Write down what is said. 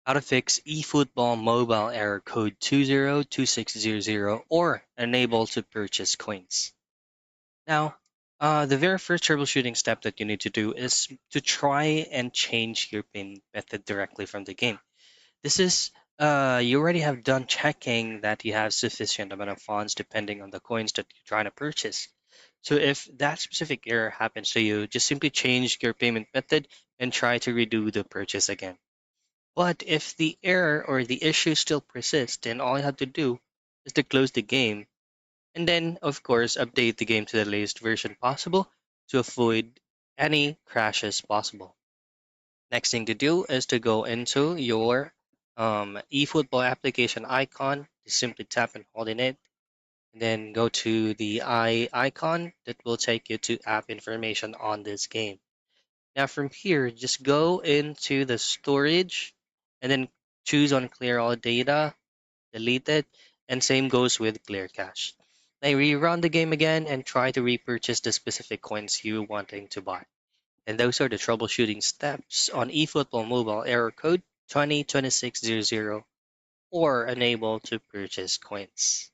how to fix eFootball mobile error code 202600 or unable to purchase coins. Now, the very first troubleshooting step that you need to do is to try and change your payment method directly from the game. This is you already have done checking that you have sufficient amount of funds depending on the coins that you're trying to purchase. So if that specific error happens to you, just simply change your payment method and try to redo the purchase again. But if the error or the issue still persists, then all you have to do is to close the game and then, of course, update the game to the latest version possible to avoid any crashes possible. Next thing to do is to go into your eFootball application icon. Just simply tap and hold in it, and then go to the eye icon that will take you to app information on this game. Now from here, just go into the storage and then choose on clear all data, delete it, and same goes with clear cache. Now rerun the game again and try to repurchase the specific coins you're wanting to buy. And those are the troubleshooting steps on eFootball Mobile error code 202600 or unable to purchase coins.